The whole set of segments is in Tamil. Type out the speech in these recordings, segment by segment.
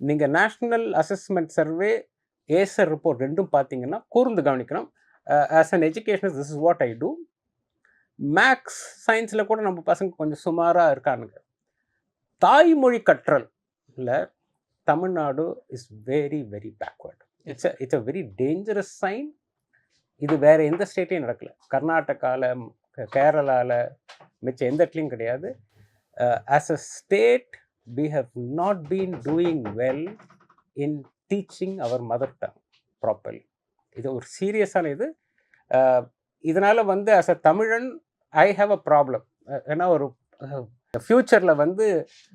நீங்கள் national assessment survey, ASER report ரெண்டும் பார்த்தீங்கன்னா கூர்ந்து கவனிக்கணும். As an educational this is what I do. Maths, சயின்ஸில் கூட நம்ம பசங்க கொஞ்சம் சுமாராக இருக்கானுங்க. தாய்மொழி கற்றல்ல Tamil Nadu is very very backward. It's a very dangerous sign. இது வேறு எந்த ஸ்டேட்லையும் நடக்கல. கர்நாடகாவில், கேரளாவில், மிச்ச எந்த இடத்துலையும் கிடையாது. As a state we have not been doing well in teaching our mother tongue properly. இது ஒரு சீரியஸான இது. இதனால் வந்து ஆஸ் அ தமிழன் ஐ ஹாவ் அ ப்ராப்ளம். ஏன்னா ஒரு ஃப்யூச்சரில் வந்து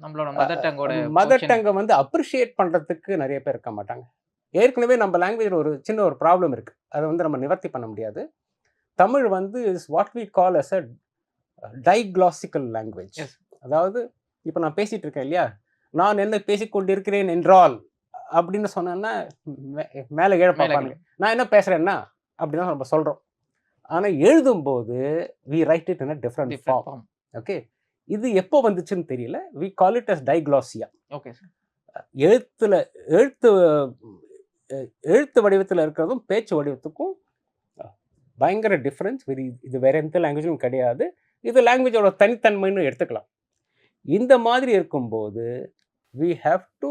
நம்மளோட மதர் டங்கை வந்து அப்ரிஷியேட் பண்ணுறதுக்கு நிறைய பேர் இருக்க மாட்டாங்க. ஏற்கனவே நம்ம லாங்குவேஜில் ஒரு சின்ன ஒரு ப்ராப்ளம் இருக்குது. அதை வந்து நம்ம நிவர்த்தி பண்ண முடியாது. தமிழ் வந்து is what we call as a diglossical language. அதாவது இப்போ நான் பேசிகிட்டு இருக்கேன் இல்லையா, நான் என்ன பேசிக்கொண்டிருக்கிறேன் என்றால் அப்படின்னு சொன்னேன்னா மேலே கீழே பார்ப்பாங்க. நான் என்ன பேசுகிறேன்னா அப்படி தான் நம்ம சொல்கிறோம். ஆனால் எழுதும்போது we write it in a different form. Okay, இது எப்போ வந்துச்சுன்னு தெரியல. We call it as diglossia. Okay sir. எழுத்து வடிவத்தில் இருக்கிறதும் பேச்சு வடிவத்துக்கும் பயங்கர டிஃப்ரென்ஸ். இது வேற எந்த லாங்குவேஜும் கிடையாது. இது லாங்குவேஜோட தனித்தன்மைன்னு எடுத்துக்கலாம். இந்த மாதிரி இருக்கும்போது we have to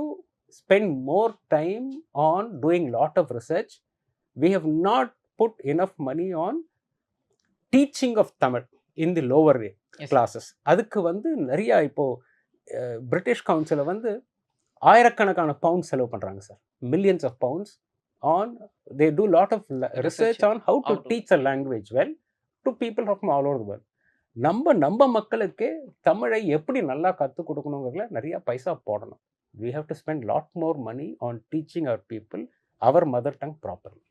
spend more time on doing lot of research. We have not put enough money on teaching of Tamil in the lower classes. அதுக்கு வந்து நிறைய இப்போ பிரிட்டிஷ் கவுன்சிலில் வந்து ஆயிரக்கணக்கான பவுண்ட்ஸ் செலவு பண்ணுறாங்க sir. Millions of pounds on they do lot of research on how to teach a language well to people from all over the world. நம்ம மக்களுக்கு தமிழை எப்படி நல்லா கற்றுக் கொடுக்கணுங்கிறதுல நிறையா பைசா போடணும். We have to spend lot more money on teaching our people our mother tongue properly.